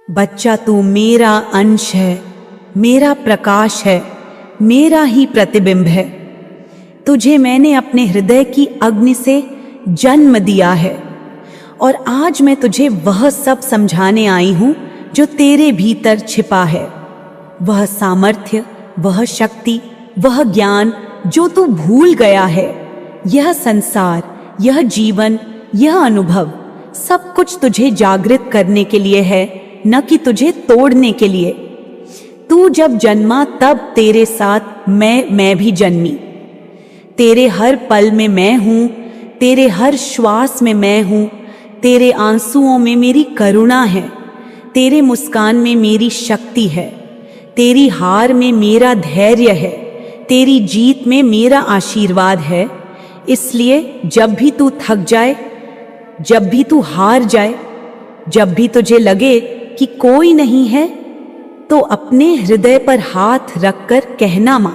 बच्चा तू मेरा अंश है, मेरा प्रकाश है, मेरा ही प्रतिबिंब है। तुझे मैंने अपने हृदय की अग्नि से जन्म दिया है और आज मैं तुझे वह सब समझाने आई हूं जो तेरे भीतर छिपा है। वह सामर्थ्य, वह शक्ति, वह ज्ञान जो तू भूल गया है। यह संसार, यह जीवन, यह अनुभव सब कुछ तुझे जागृत करने के लिए है, न कि तुझे तोड़ने के लिए। तू जब जन्मा तब तेरे साथ मैं भी जन्मी। तेरे हर पल में मैं हूं, तेरे हर श्वास में मैं हूं। तेरे आंसुओं में मेरी करुणा है, तेरे मुस्कान में मेरी शक्ति है, तेरी हार में मेरा धैर्य है, तेरी जीत में मेरा आशीर्वाद है। इसलिए जब भी तू थक जाए, जब भी तू हार जाए, जब भी तुझे लगे कि कोई नहीं है, तो अपने हृदय पर हाथ रखकर कहना मां,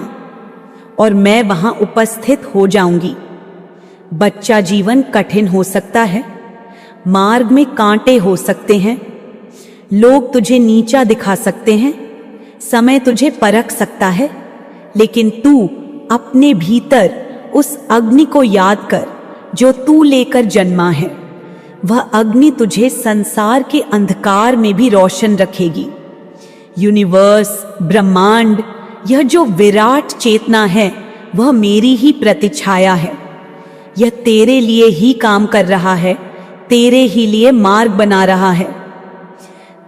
और मैं वहां उपस्थित हो जाऊंगी। बच्चा, जीवन कठिन हो सकता है, मार्ग में कांटे हो सकते हैं, लोग तुझे नीचा दिखा सकते हैं, समय तुझे परख सकता है, लेकिन तू अपने भीतर उस अग्नि को याद कर जो तू लेकर जन्मा है। वह अग्नि तुझे संसार के अंधकार में भी रोशन रखेगी। यूनिवर्स, ब्रह्मांड, यह जो विराट चेतना है वह मेरी ही प्रतिछाया है। यह तेरे लिए ही काम कर रहा है, तेरे ही लिए मार्ग बना रहा है।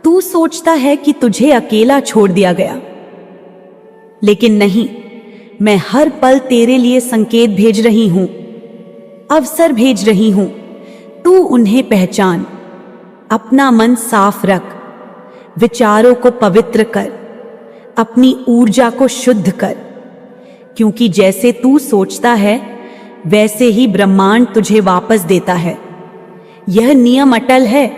तू सोचता है कि तुझे अकेला छोड़ दिया गया, लेकिन नहीं, मैं हर पल तेरे लिए संकेत भेज रही हूं, अवसर भेज रही हूं। तू उन्हें पहचान, अपना मन साफ रख, विचारों को पवित्र कर, अपनी ऊर्जा को शुद्ध कर, क्योंकि जैसे तू सोचता है वैसे ही ब्रह्मांड तुझे वापस देता है। यह नियम अटल है।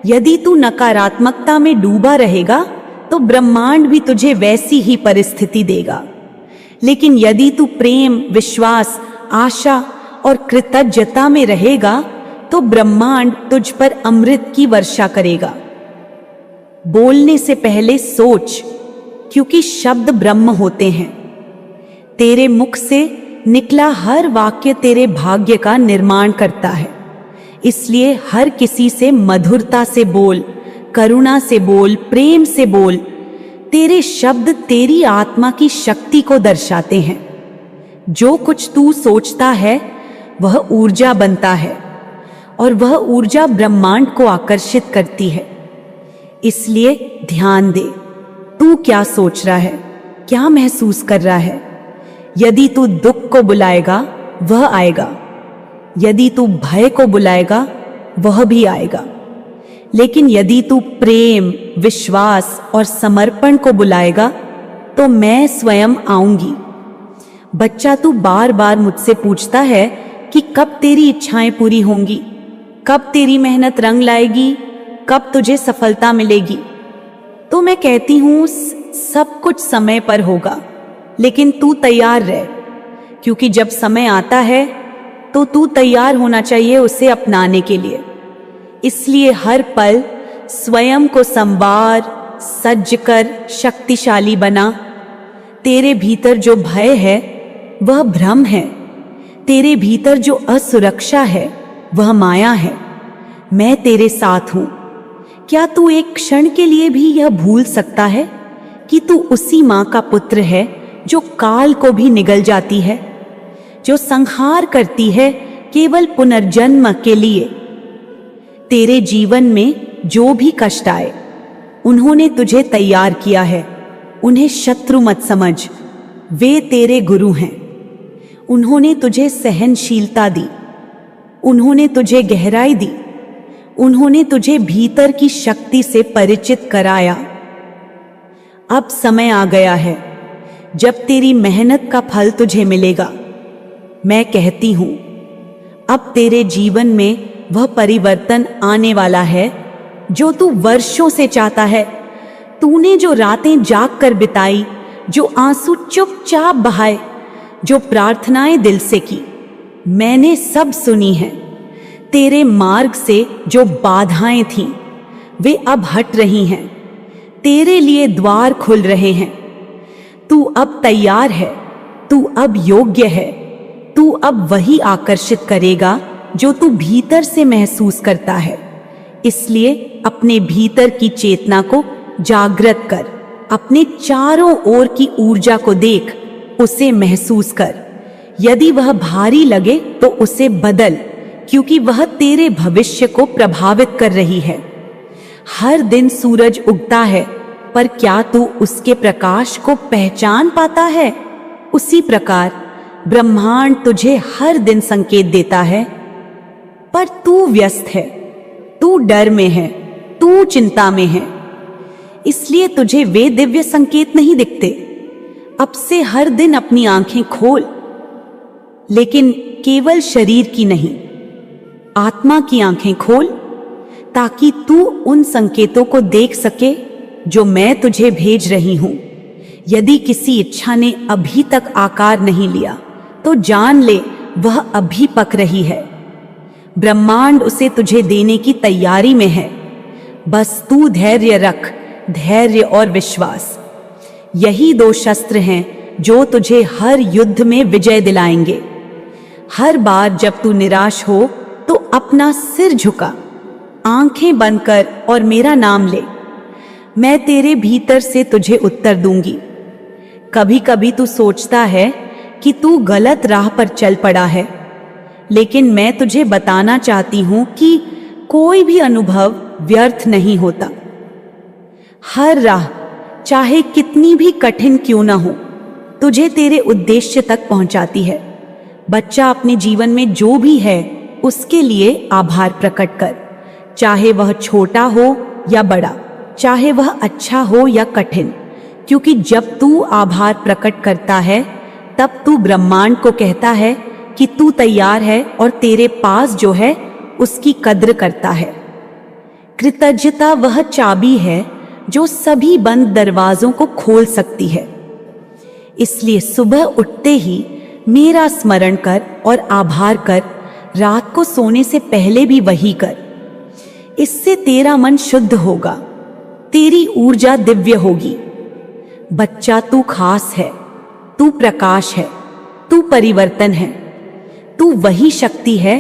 यदि तू नकारात्मकता में डूबा रहेगा तो ब्रह्मांड भी तुझे वैसी ही परिस्थिति देगा, लेकिन यदि तू प्रेम, विश्वास, आशा और कृतज्ञता में रहेगा तो ब्रह्मांड तुझ पर अमृत की वर्षा करेगा। बोलने से पहले सोच, क्योंकि शब्द ब्रह्म होते हैं। तेरे मुख से निकला हर वाक्य तेरे भाग्य का निर्माण करता है। इसलिए हर किसी से मधुरता से बोल, करुणा से बोल, प्रेम से बोल। तेरे शब्द तेरी आत्मा की शक्ति को दर्शाते हैं। जो कुछ तू सोचता है वह ऊर्जा बनता है और वह ऊर्जा ब्रह्मांड को आकर्षित करती है। इसलिए ध्यान दे, तू क्या सोच रहा है, क्या महसूस कर रहा है। यदि तू दुख को बुलाएगा वह आएगा, यदि तू भय को बुलाएगा वह भी आएगा, लेकिन यदि तू प्रेम, विश्वास और समर्पण को बुलाएगा तो मैं स्वयं आऊंगी। बच्चा, तू बार बार मुझसे पूछता है कि कब तेरी इच्छाएं पूरी होंगी, कब तेरी मेहनत रंग लाएगी, कब तुझे सफलता मिलेगी। तो मैं कहती हूं सब कुछ समय पर होगा, लेकिन तू तैयार रह, क्योंकि जब समय आता है तो तू तैयार होना चाहिए उसे अपनाने के लिए। इसलिए हर पल स्वयं को संवार, सज्ज कर, शक्तिशाली बना। तेरे भीतर जो भय है वह भ्रम है, तेरे भीतर जो असुरक्षा है वह माया है। मैं तेरे साथ हूं। क्या तू एक क्षण के लिए भी यह भूल सकता है कि तू उसी मां का पुत्र है जो काल को भी निगल जाती है, जो संहार करती है केवल पुनर्जन्म के लिए। तेरे जीवन में जो भी कष्ट आए उन्होंने तुझे तैयार किया है। उन्हें शत्रु मत समझ, वे तेरे गुरु हैं। उन्होंने तुझे सहनशीलता दी, उन्होंने तुझे गहराई दी, उन्होंने तुझे भीतर की शक्ति से परिचित कराया। अब समय आ गया है जब तेरी मेहनत का फल तुझे मिलेगा। मैं कहती हूं, अब तेरे जीवन में वह परिवर्तन आने वाला है जो तू वर्षों से चाहता है। तूने जो रातें जाग कर बिताई, जो आंसू चुपचाप बहाए, जो प्रार्थनाएं दिल से की, मैंने सब सुनी हैं। तेरे मार्ग से जो बाधाएं थीं वे अब हट रही हैं। तेरे लिए द्वार खुल रहे हैं। तू अब तैयार है, तू अब योग्य है। तू अब वही आकर्षित करेगा जो तू भीतर से महसूस करता है। इसलिए अपने भीतर की चेतना को जागृत कर, अपने चारों ओर की ऊर्जा को देख, उसे महसूस कर। यदि वह भारी लगे तो उसे बदल, क्योंकि वह तेरे भविष्य को प्रभावित कर रही है। हर दिन सूरज उगता है, पर क्या तू उसके प्रकाश को पहचान पाता है? उसी प्रकार ब्रह्मांड तुझे हर दिन संकेत देता है, पर तू व्यस्त है, तू डर में है, तू चिंता में है। इसलिए तुझे वे दिव्य संकेत नहीं दिखते। अब से हर दिन अपनी आंखें खोल, लेकिन केवल शरीर की नहीं, आत्मा की आंखें खोल, ताकि तू उन संकेतों को देख सके जो मैं तुझे भेज रही हूं। यदि किसी इच्छा ने अभी तक आकार नहीं लिया, तो जान ले वह अभी पक रही है। ब्रह्मांड उसे तुझे देने की तैयारी में है। बस तू धैर्य रख, धैर्य और विश्वास। यही दो शस्त्र हैं जो तुझे हर युद्ध में विजय दिलाएंगे। हर बार जब तू निराश हो तो अपना सिर झुका, आंखें बंद कर और मेरा नाम ले। मैं तेरे भीतर से तुझे उत्तर दूंगी। कभी कभी तू सोचता है कि तू गलत राह पर चल पड़ा है, लेकिन मैं तुझे बताना चाहती हूं कि कोई भी अनुभव व्यर्थ नहीं होता। हर राह, चाहे कितनी भी कठिन क्यों ना हो, तुझे तेरे उद्देश्य तक पहुंचाती है। बच्चा, अपने जीवन में जो भी है उसके लिए आभार प्रकट कर, चाहे वह छोटा हो या बड़ा, चाहे वह अच्छा हो या कठिन। क्योंकि जब तू आभार प्रकट करता है, तब तू ब्रह्मांड को कहता है कि तू तैयार है और तेरे पास जो है उसकी कद्र करता है। कृतज्ञता वह चाबी है जो सभी बंद दरवाजों को खोल सकती है। इसलिए सुबह उठते ही मेरा स्मरण कर और आभार कर। रात को सोने से पहले भी वही कर। इससे तेरा मन शुद्ध होगा, तेरी ऊर्जा दिव्य होगी। बच्चा, तू खास है, तू प्रकाश है, तू परिवर्तन है। तू वही शक्ति है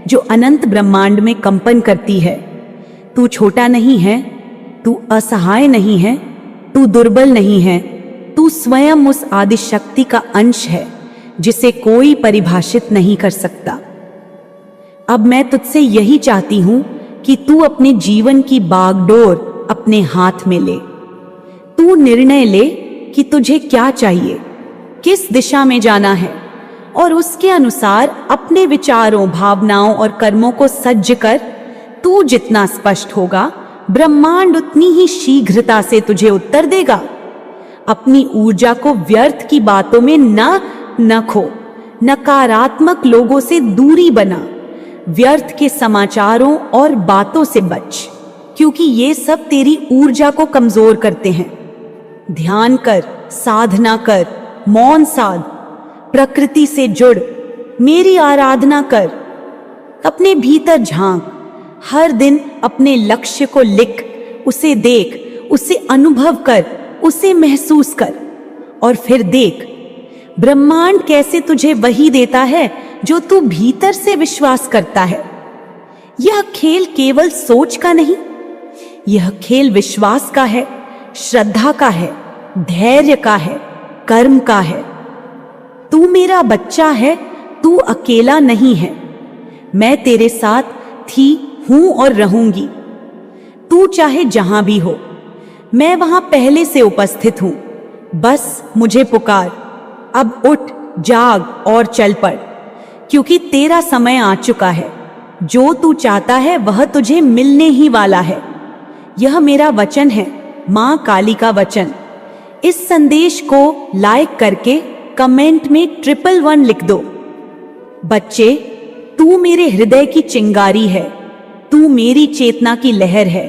जो अनंत ब्रह्मांड में कंपन करती है। तू छोटा नहीं है, तू असहाय नहीं है, तू दुर्बल नहीं है। तू स्वयं उस आदि शक्ति का अंश है जिसे कोई परिभाषित नहीं कर सकता। अब मैं तुझसे यही चाहती हूं कि तू अपने जीवन की बागडोर अपने हाथ में ले। तू निर्णय ले कि तुझे क्या चाहिए, किस दिशा में जाना है, और उसके अनुसार अपने विचारों, भावनाओं और कर्मों को सज्ज कर। तू जितना स्पष्ट होगा, ब्रह्मांड उतनी ही शीघ्रता से तुझे उत्तर देगा। अपनी ऊर्जा को व्यर्थ की बातों में न खो। नकारात्मक लोगों से दूरी बना। व्यर्थ के समाचारों और बातों से बच, क्योंकि ये सब तेरी ऊर्जा को कमजोर करते हैं। ध्यान कर, साधना कर, मौन साध, प्रकृति से जुड़, मेरी आराधना कर, अपने भीतर झांक। हर दिन अपने लक्ष्य को लिख, उसे देख, उसे अनुभव कर, उसे महसूस कर, और फिर देख ब्रह्मांड कैसे तुझे वही देता है जो तू भीतर से विश्वास करता है। यह खेल केवल सोच का नहीं, यह खेल विश्वास का है, श्रद्धा का है, धैर्य का है, कर्म का है। तू मेरा बच्चा है, तू अकेला नहीं है। मैं तेरे साथ थी, हूं और रहूंगी। तू चाहे जहां भी हो, मैं वहां पहले से उपस्थित हूं। बस मुझे पुकार। अब उठ, जाग और चल पड़, क्योंकि तेरा समय आ चुका है। जो तू चाहता है वह तुझे मिलने ही वाला है। यह मेरा वचन है, मां काली का वचन। इस संदेश को लाइक करके कमेंट में 111 लिख दो। बच्चे, तू मेरे हृदय की चिंगारी है, तू मेरी चेतना की लहर है,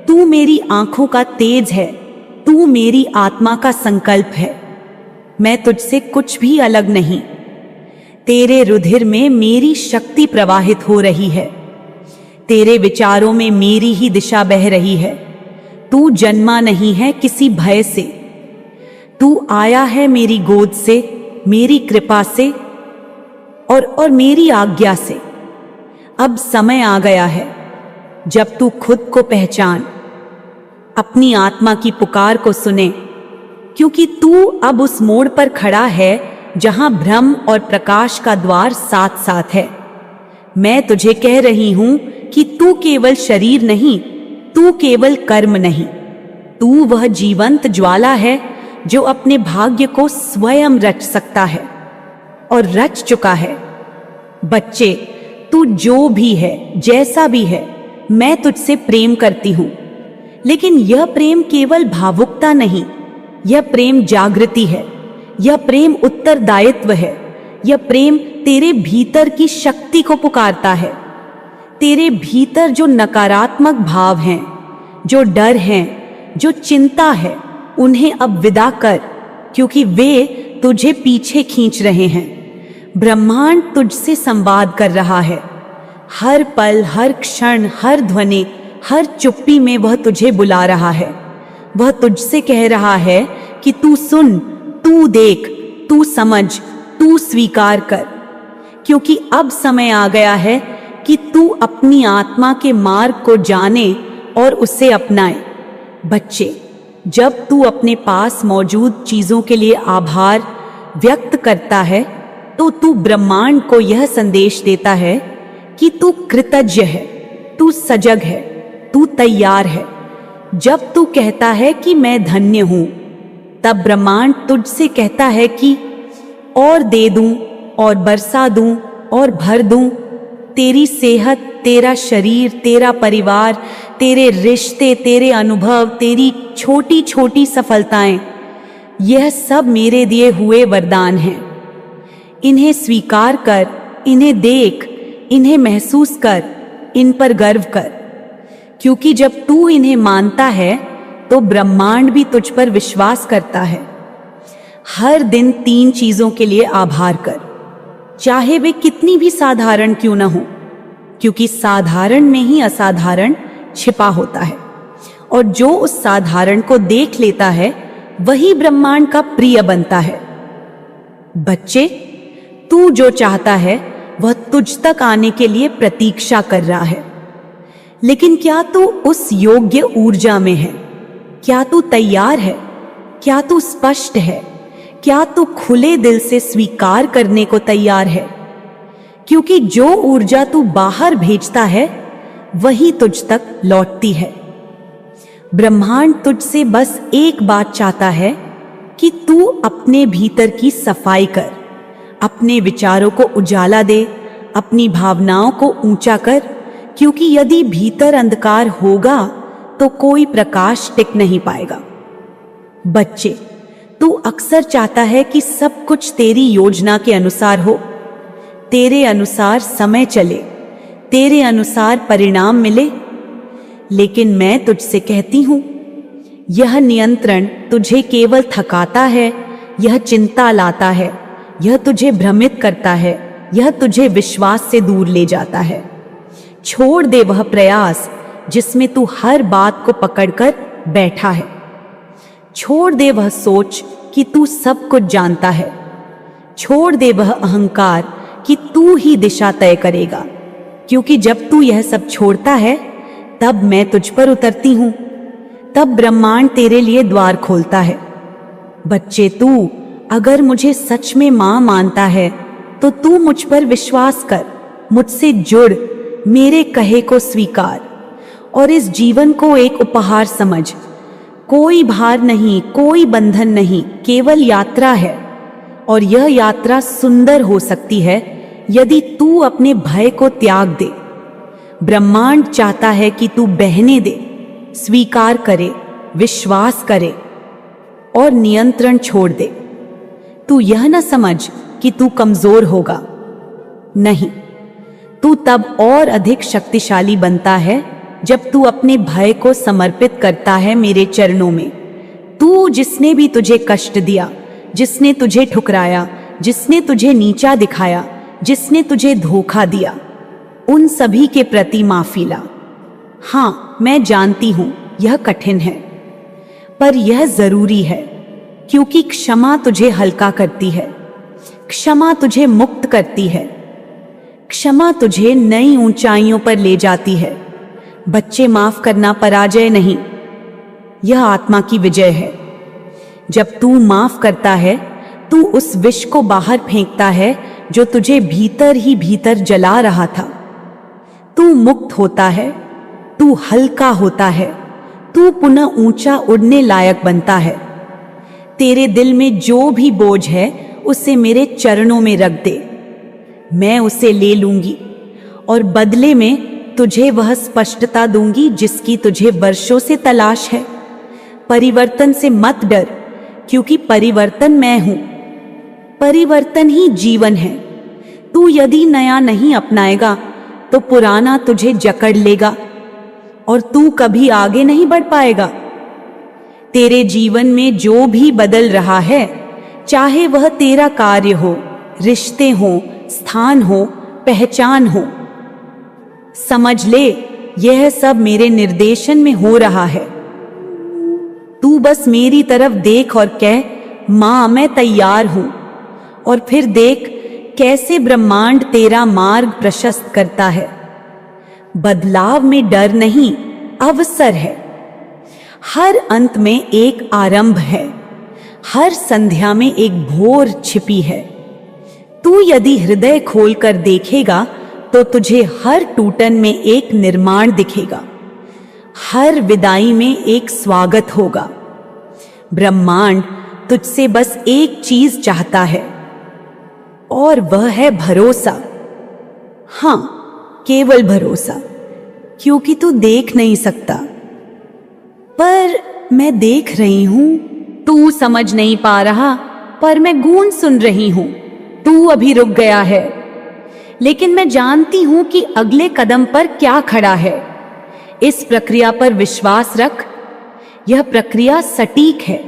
तू मेरी आंखों का तेज है, तू मेरी आत्मा का संकल्प है। मैं तुझसे कुछ भी अलग नहीं। तेरे रुधिर में मेरी शक्ति प्रवाहित हो रही है, तेरे विचारों में मेरी ही दिशा बह रही है। तू जन्मा नहीं है किसी भय से, तू आया है मेरी गोद से, मेरी कृपा से और मेरी आज्ञा से। अब समय आ गया है जब तू खुद को पहचान, अपनी आत्मा की पुकार को सुने, क्योंकि तू अब उस मोड़ पर खड़ा है जहां भ्रम और प्रकाश का द्वार साथ साथ है। मैं तुझे कह रही हूं कि तू केवल शरीर नहीं, तू केवल कर्म नहीं, तू वह जीवंत ज्वाला है जो अपने भाग्य को स्वयं रच सकता है और रच चुका है। बच्चे, तू जो भी है, जैसा भी है, मैं तुझसे प्रेम करती हूं, लेकिन यह प्रेम केवल भावुकता नहीं, यह प्रेम जागृति है, यह प्रेम उत्तरदायित्व है, यह प्रेम तेरे भीतर की शक्ति को पुकारता है। तेरे भीतर जो नकारात्मक भाव हैं, जो डर हैं, जो चिंता है, उन्हें अब विदा कर, क्योंकि वे तुझे पीछे खींच रहे हैं। ब्रह्मांड तुझसे संवाद कर रहा है। हर पल, हर क्षण, हर ध्वनि, हर चुप्पी में वह तुझे बुला रहा है। वह तुझसे कह रहा है कि तू सुन, तू देख, तू समझ, तू स्वीकार कर, क्योंकि अब समय आ गया है कि तू अपनी आत्मा के मार्ग को जाने और उसे अपनाए। बच्चे, जब तू अपने पास मौजूद चीजों के लिए आभार व्यक्त करता है तो तू ब्रह्मांड को यह संदेश देता है कि तू कृतज्ञ है, तू सजग है, तू तैयार है। जब तू कहता है कि मैं धन्य हूं, तब ब्रह्मांड तुझसे कहता है कि और दे दूं, और बरसा दूं, और भर दूं। तेरी सेहत, तेरा शरीर, तेरा परिवार, तेरे रिश्ते, तेरे अनुभव, तेरी छोटी छोटी सफलताएं, यह सब मेरे दिए हुए वरदान हैं। इन्हें स्वीकार कर, इन्हें देख, इन्हें महसूस कर, इन पर गर्व कर, क्योंकि जब तू इन्हें मानता है तो ब्रह्मांड भी तुझ पर विश्वास करता है। हर दिन 3 चीजों के लिए आभार कर, चाहे वे कितनी भी साधारण क्यों न हो, क्योंकि साधारण में ही असाधारण छिपा होता है, और जो उस साधारण को देख लेता है वही ब्रह्मांड का प्रिय बनता है। बच्चे, तू जो चाहता है वह तुझ तक आने के लिए प्रतीक्षा कर रहा है, लेकिन क्या तू उस योग्य ऊर्जा में है? क्या तू तैयार है? क्या तू स्पष्ट है? क्या तू खुले दिल से स्वीकार करने को तैयार है? क्योंकि जो ऊर्जा तू बाहर भेजता है वही तुझ तक लौटती है। ब्रह्मांड तुझसे बस एक बात चाहता है कि तू अपने भीतर की सफाई कर, अपने विचारों को उजाला दे, अपनी भावनाओं को ऊंचा कर, क्योंकि यदि भीतर अंधकार होगा तो कोई प्रकाश टिक नहीं पाएगा। बच्चे, तू अक्सर चाहता है कि सब कुछ तेरी योजना के अनुसार हो, तेरे अनुसार समय चले, तेरे अनुसार परिणाम मिले, लेकिन मैं तुझसे कहती हूं, यह नियंत्रण तुझे केवल थकाता है, यह चिंता लाता है, यह तुझे भ्रमित करता है, यह तुझे विश्वास से दूर ले जाता है। छोड़ दे वह प्रयास जिसमें तू हर बात को पकड़कर बैठा है। छोड़ दे वह सोच कि तू सब कुछ जानता है। छोड़ दे वह अहंकार कि तू ही दिशा तय करेगा, क्योंकि जब तू यह सब छोड़ता है तब मैं तुझ पर उतरती हूं, तब ब्रह्मांड तेरे लिए द्वार खोलता है। बच्चे, तू अगर मुझे सच में मां मानता है तो तू मुझ पर विश्वास कर, मुझसे जुड़, मेरे कहे को स्वीकार और इस जीवन को एक उपहार समझ। कोई भार नहीं, कोई बंधन नहीं, केवल यात्रा है, और यह यात्रा सुंदर हो सकती है यदि तू अपने भय को त्याग दे। ब्रह्मांड चाहता है कि तू बहने दे, स्वीकार करे, विश्वास करे और नियंत्रण छोड़ दे। तू यह न समझ कि तू कमजोर होगा, नहीं, तू तब और अधिक शक्तिशाली बनता है जब तू अपने भय को समर्पित करता है मेरे चरणों में। तू, जिसने भी तुझे कष्ट दिया, जिसने तुझे ठुकराया, जिसने तुझे नीचा दिखाया, जिसने तुझे धोखा दिया, उन सभी के प्रति माफी ला। हाँ, मैं जानती हूं यह कठिन है, पर यह जरूरी है, क्योंकि क्षमा तुझे हल्का करती है, क्षमा तुझे मुक्त करती है, क्षमा तुझे नई ऊंचाइयों पर ले जाती है। बच्चे, माफ करना पराजय नहीं, यह आत्मा की विजय है। जब तू माफ करता है, तू उस विष को बाहर फेंकता है जो तुझे भीतर ही भीतर जला रहा था। तू मुक्त होता है, तू हल्का होता है, तू पुनः ऊंचा उड़ने लायक बनता है। तेरे दिल में जो भी बोझ है उसे मेरे चरणों में रख दे, मैं उसे ले लूंगी और बदले में तुझे वह स्पष्टता दूंगी जिसकी तुझे वर्षों से तलाश है। परिवर्तन से मत डर, क्योंकि परिवर्तन मैं हूं, परिवर्तन ही जीवन है। तू यदि नया नहीं अपनाएगा तो पुराना तुझे जकड़ लेगा और तू कभी आगे नहीं बढ़ पाएगा। तेरे जीवन में जो भी बदल रहा है, चाहे वह तेरा कार्य हो, रिश्ते हो, स्थान हो, पहचान हो, समझ ले यह सब मेरे निर्देशन में हो रहा है। तू बस मेरी तरफ देख और कह, मां मैं तैयार हूं, और फिर देख कैसे ब्रह्मांड तेरा मार्ग प्रशस्त करता है। बदलाव में डर नहीं, अवसर है। हर अंत में एक आरंभ है, हर संध्या में एक भोर छिपी है। तू यदि हृदय खोलकर देखेगा तो तुझे हर टूटन में एक निर्माण दिखेगा, हर विदाई में एक स्वागत होगा। ब्रह्मांड तुझसे बस एक चीज चाहता है, और वह है भरोसा। हां, केवल भरोसा, क्योंकि तू देख नहीं सकता, पर मैं देख रही हूं। तू समझ नहीं पा रहा, पर मैं गूंज सुन रही हूं। तू अभी रुक गया है, लेकिन मैं जानती हूं कि अगले कदम पर क्या खड़ा है। इस प्रक्रिया पर विश्वास रख। यह प्रक्रिया सटीक है,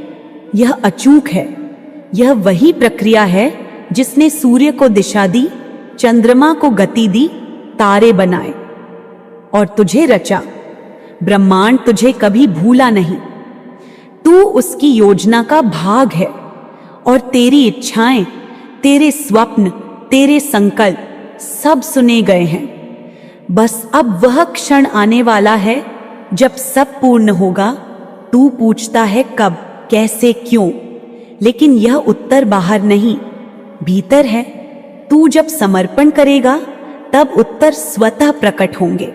यह अचूक है। यह वही प्रक्रिया है जिसने सूर्य को दिशा दी, चंद्रमा को गति दी, तारे बनाए और तुझे रचा। ब्रह्मांड तुझे कभी भूला नहीं। तू उसकी योजना का भाग है, और तेरी इच्छाएं, तेरे स्वप्न, तेरे संकल्प सब सुने गए हैं। बस अब वह क्षण आने वाला है जब सब पूर्ण होगा। तू पूछता है कब, कैसे, क्यों, लेकिन यह उत्तर बाहर नहीं, भीतर है। तू जब समर्पण करेगा तब उत्तर स्वतः प्रकट होंगे।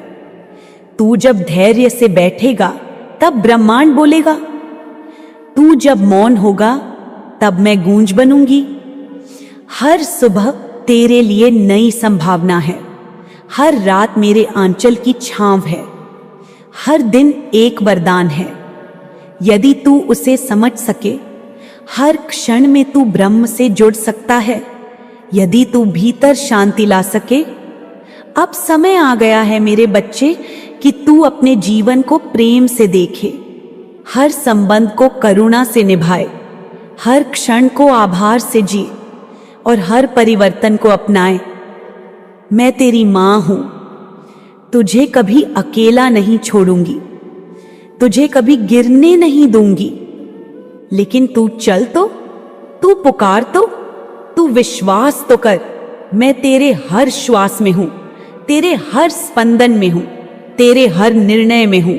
तू जब धैर्य से बैठेगा तब ब्रह्मांड बोलेगा। तू जब मौन होगा तब मैं गूंज बनूंगी। हर सुबह तेरे लिए नई संभावना है, हर रात मेरे आंचल की छांव है, हर दिन एक वरदान है। यदि तू उसे समझ सके, हर क्षण में तू ब्रह्म से जुड़ सकता है। यदि तू भीतर शांति ला सके। अब समय आ गया है मेरे बच्चे कि तू अपने जीवन को प्रेम से देखे, हर संबंध को करुणा से निभाए, हर क्षण को आभार से जिए और हर परिवर्तन को अपनाए। मैं तेरी मां हूं, तुझे कभी अकेला नहीं छोड़ूंगी, तुझे कभी गिरने नहीं दूंगी। लेकिन तू चल तो, तू पुकार तो, तू विश्वास तो कर। मैं तेरे हर श्वास में हूं, तेरे हर स्पंदन में हूं, तेरे हर निर्णय में हूं।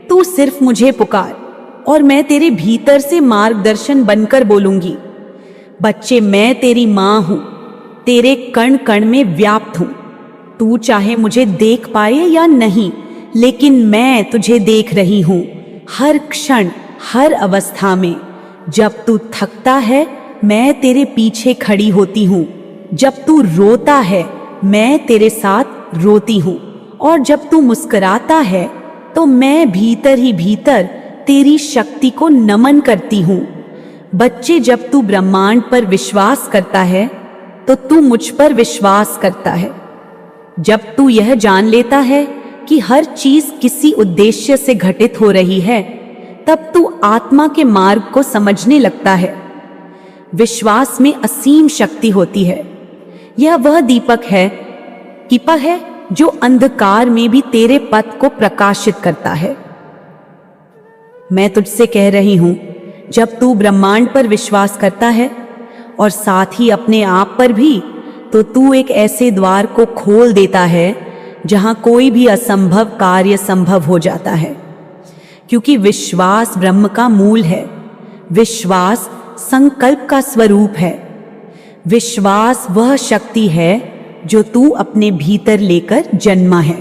तू सिर्फ मुझे पुकार और मैं तेरे भीतर से मार्गदर्शन बनकर बोलूंगी। बच्चे, मैं तेरी मां हूं, तेरे कण कण में व्याप्त हूं। तू चाहे मुझे देख पाए या नहीं, लेकिन मैं तुझे देख रही हूं, हर क्षण, हर अवस्था में। जब तू थकता है मैं तेरे पीछे खड़ी होती हूं, जब तू रोता है मैं तेरे साथ रोती हूं, और जब तू मुस्कुराता है तो मैं भीतर ही भीतर तेरी शक्ति को नमन करती हूं। बच्चे, जब तू ब्रह्मांड पर विश्वास करता है तो तू मुझ पर विश्वास करता है। जब तू यह जान लेता है कि हर चीज किसी उद्देश्य से घटित हो रही है, तब तू आत्मा के मार्ग को समझने लगता है। विश्वास में असीम शक्ति होती है। यह वह दीपक है जो अंधकार में भी तेरे पथ को प्रकाशित करता है। मैं तुझसे कह रही हूं, जब तू ब्रह्मांड पर विश्वास करता है और साथ ही अपने आप पर भी, तो तू एक ऐसे द्वार को खोल देता है जहां कोई भी असंभव कार्य संभव हो जाता है। क्योंकि विश्वास ब्रह्म का मूल है, विश्वास संकल्प का स्वरूप है, विश्वास वह शक्ति है जो तू अपने भीतर लेकर जन्मा है।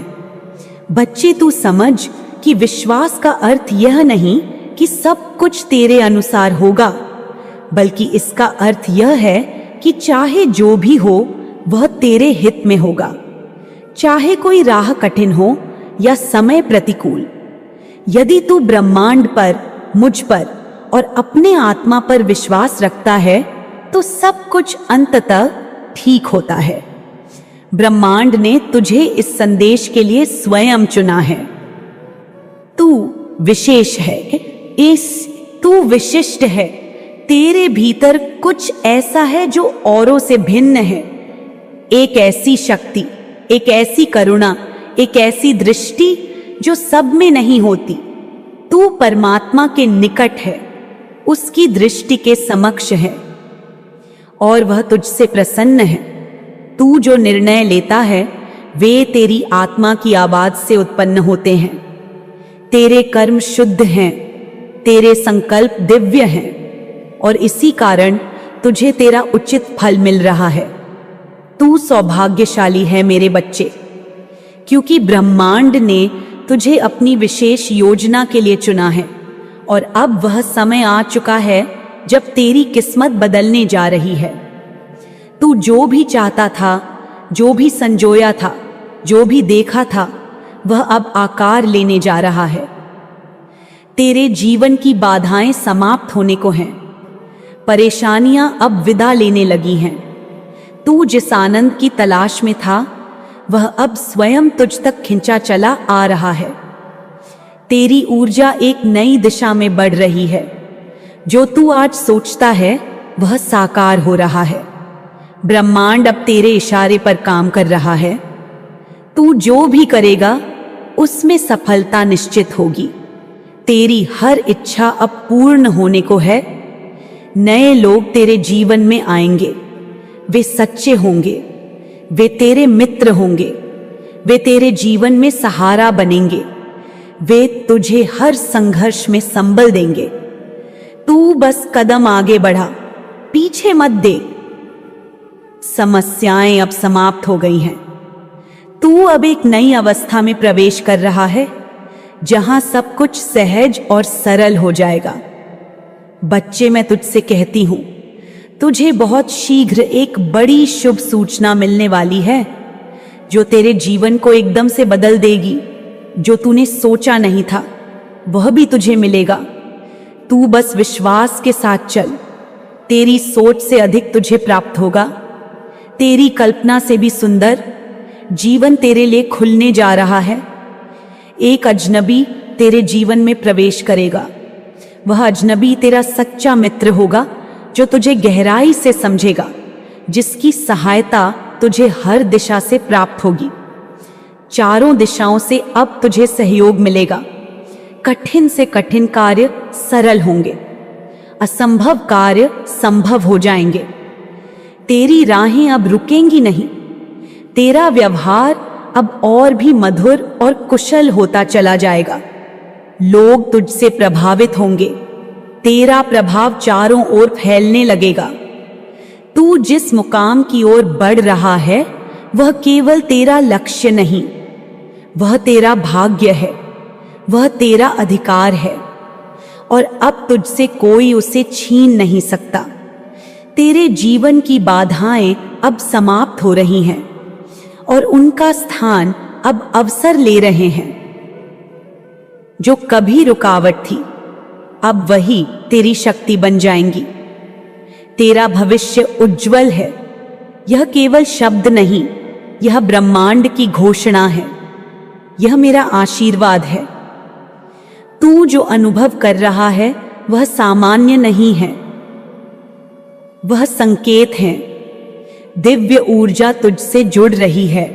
बच्चे, तू समझ कि विश्वास का अर्थ यह नहीं कि सब कुछ तेरे अनुसार होगा, बल्कि इसका अर्थ यह है कि चाहे जो भी हो वह तेरे हित में होगा। चाहे कोई राह कठिन हो या समय प्रतिकूल, यदि तू ब्रह्मांड पर, मुझ पर और अपने आत्मा पर विश्वास रखता है तो सब कुछ अंततः ठीक होता है। ब्रह्मांड ने तुझे इस संदेश के लिए स्वयं चुना है। तू विशेष है, तू विशिष्ट है। तेरे भीतर कुछ ऐसा है जो औरों से भिन्न है। एक ऐसी शक्ति, एक ऐसी करुणा, एक ऐसी दृष्टि जो सब में नहीं होती। तू परमात्मा के निकट है, उसकी दृष्टि के समक्ष है और वह तुझसे प्रसन्न है। तू जो निर्णय लेता है वे तेरी आत्मा की आवाज से उत्पन्न होते हैं। तेरे कर्म शुद्ध हैं, तेरे संकल्प दिव्य हैं और इसी कारण तुझे तेरा उचित फल मिल रहा है। तू सौभाग्यशाली है मेरे बच्चे, क्योंकि ब्रह्मांड ने तुझे अपनी विशेष योजना के लिए चुना है और अब वह समय आ चुका है जब तेरी किस्मत बदलने जा रही है। तू जो भी चाहता था, जो भी संजोया था, जो भी देखा था, वह अब आकार लेने जा रहा है। तेरे जीवन की बाधाएं समाप्त होने को हैं, परेशानियां अब विदा लेने लगी हैं। तू जिस आनंद की तलाश में था वह अब स्वयं तुझ तक खिंचा चला आ रहा है। तेरी ऊर्जा एक नई दिशा में बढ़ रही है। जो तू आज सोचता है वह साकार हो रहा है। ब्रह्मांड अब तेरे इशारे पर काम कर रहा है। तू जो भी करेगा उसमें सफलता निश्चित होगी। तेरी हर इच्छा अब पूर्ण होने को है। नए लोग तेरे जीवन में आएंगे, वे सच्चे होंगे, वे तेरे मित्र होंगे, वे तेरे जीवन में सहारा बनेंगे, वे तुझे हर संघर्ष में संबल देंगे। तू बस कदम आगे बढ़ा, पीछे मत दे। समस्याएं अब समाप्त हो गई हैं। तू अब एक नई अवस्था में प्रवेश कर रहा है जहां सब कुछ सहज और सरल हो जाएगा। बच्चे, मैं तुझसे कहती हूं, तुझे बहुत शीघ्र एक बड़ी शुभ सूचना मिलने वाली है जो तेरे जीवन को एकदम से बदल देगी। जो तूने सोचा नहीं था वह भी तुझे मिलेगा। तू बस विश्वास के साथ चल। तेरी सोच से अधिक तुझे प्राप्त होगा। तेरी कल्पना से भी सुंदर जीवन तेरे लिए खुलने जा रहा है। एक अजनबी तेरे जीवन में प्रवेश करेगा। वह अजनबी तेरा सच्चा मित्र होगा जो तुझे गहराई से समझेगा, जिसकी सहायता तुझे हर दिशा से प्राप्त होगी। चारों दिशाओं से अब तुझे सहयोग मिलेगा। कठिन से कठिन कार्य सरल होंगे, असंभव कार्य संभव हो जाएंगे। तेरी राहें अब रुकेंगी नहीं। तेरा व्यवहार अब और भी मधुर और कुशल होता चला जाएगा। लोग तुझसे प्रभावित होंगे। तेरा प्रभाव चारों ओर फैलने लगेगा। तू जिस मुकाम की ओर बढ़ रहा है वह केवल तेरा लक्ष्य नहीं, वह तेरा भाग्य है, वह तेरा अधिकार है और अब तुझसे कोई उसे छीन नहीं सकता। तेरे जीवन की बाधाएं अब समाप्त हो रही हैं और उनका स्थान अब अवसर ले रहे हैं। जो कभी रुकावट थी अब वही तेरी शक्ति बन जाएंगी। तेरा भविष्य उज्जवल है। यह केवल शब्द नहीं, यह ब्रह्मांड की घोषणा है। यह मेरा आशीर्वाद है। तू जो अनुभव कर रहा है वह सामान्य नहीं है, वह संकेत है। दिव्य ऊर्जा तुझसे जुड़ रही है।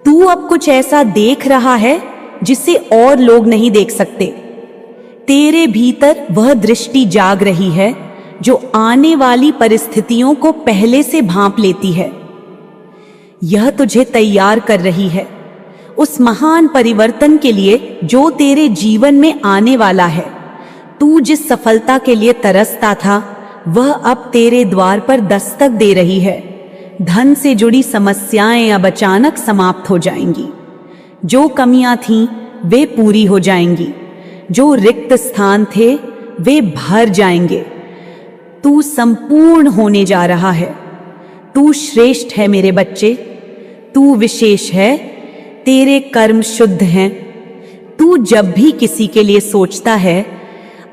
तू अब कुछ ऐसा देख रहा है जिसे और लोग नहीं देख सकते। तेरे भीतर वह दृष्टि जाग रही है जो आने वाली परिस्थितियों को पहले से भांप लेती है। यह तुझे तैयार कर रही है उस महान परिवर्तन के लिए जो तेरे जीवन में आने वाला है। तू जिस सफलता के लिए तरसता था वह अब तेरे द्वार पर दस्तक दे रही है। धन से जुड़ी समस्याएं अब अचानक समाप्त हो जाएंगी। जो कमियां थीं वे पूरी हो जाएंगी। जो रिक्त स्थान थे वे भर जाएंगे। तू संपूर्ण होने जा रहा है। तू श्रेष्ठ है मेरे बच्चे। तू विशेष है। तेरे कर्म शुद्ध हैं। तू जब भी किसी के लिए सोचता है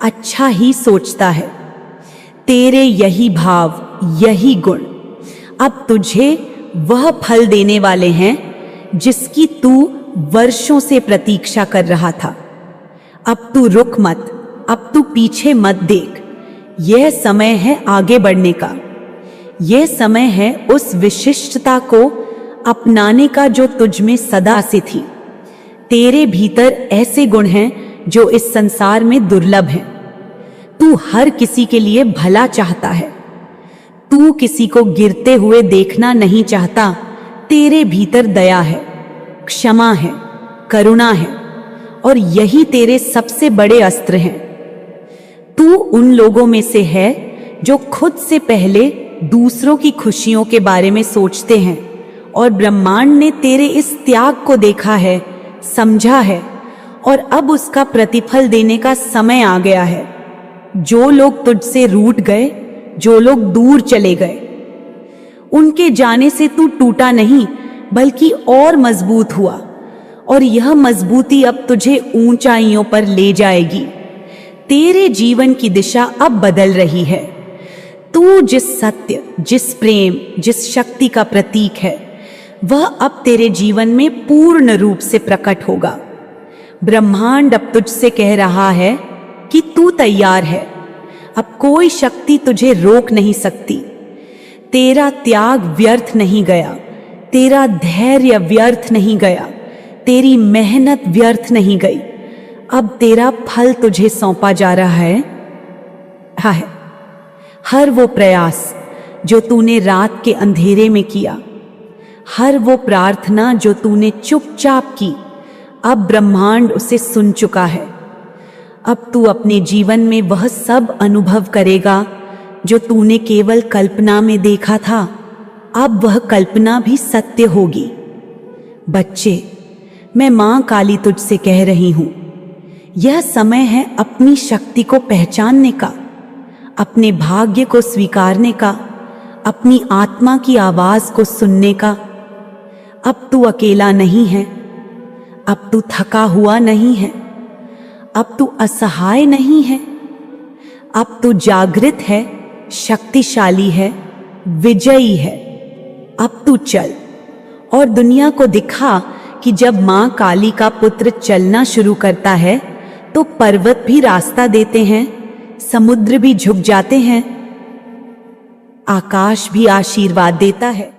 अच्छा ही सोचता है। तेरे यही भाव, यही गुण अब तुझे वह फल देने वाले हैं जिसकी तू वर्षों से प्रतीक्षा कर रहा था। अब तू रुक मत, अब तू पीछे मत देख। यह समय है आगे बढ़ने का। यह समय है उस विशिष्टता को अपनाने का जो तुझ में सदा से थी। तेरे भीतर ऐसे गुण हैं जो इस संसार में दुर्लभ हैं। तू हर किसी के लिए भला चाहता है। तू किसी को गिरते हुए देखना नहीं चाहता। तेरे भीतर दया है, क्षमा है, करुणा है और यही तेरे सबसे बड़े अस्त्र हैं। तू उन लोगों में से है जो खुद से पहले दूसरों की खुशियों के बारे में सोचते हैं और ब्रह्मांड ने तेरे इस त्याग को देखा है, समझा है और अब उसका प्रतिफल देने का समय आ गया है। जो लोग तुझसे रूठ गए, जो लोग दूर चले गए, उनके जाने से तू टूटा नहीं बल्कि और मजबूत हुआ और यह मजबूती अब तुझे ऊंचाइयों पर ले जाएगी। तेरे जीवन की दिशा अब बदल रही है। तू जिस सत्य, जिस प्रेम, जिस शक्ति का प्रतीक है वह अब तेरे जीवन में पूर्ण रूप से प्रकट होगा। ब्रह्मांड अब तुझसे कह रहा है कि तू तैयार है। अब कोई शक्ति तुझे रोक नहीं सकती। तेरा त्याग व्यर्थ नहीं गया। तेरा धैर्य व्यर्थ नहीं गया। तेरी मेहनत व्यर्थ नहीं गई। अब तेरा फल तुझे सौंपा जा रहा है। हर वो प्रयास जो तूने रात के अंधेरे में किया, हर वो प्रार्थना जो तूने चुपचाप की, अब ब्रह्मांड उसे सुन चुका है। अब तू अपने जीवन में वह सब अनुभव करेगा जो तूने केवल कल्पना में देखा था। अब वह कल्पना भी सत्य होगी। बच्चे, मैं मां काली तुझसे कह रही हूं, यह समय है अपनी शक्ति को पहचानने का, अपने भाग्य को स्वीकारने का, अपनी आत्मा की आवाज को सुनने का। अब तू अकेला नहीं है। अब तू थका हुआ नहीं है। अब तू असहाय नहीं है। अब तू जागृत है, शक्तिशाली है, विजयी है। अब तू चल और दुनिया को दिखा कि जब मां काली का पुत्र चलना शुरू करता है तो पर्वत भी रास्ता देते हैं, समुद्र भी झुक जाते हैं, आकाश भी आशीर्वाद देता है।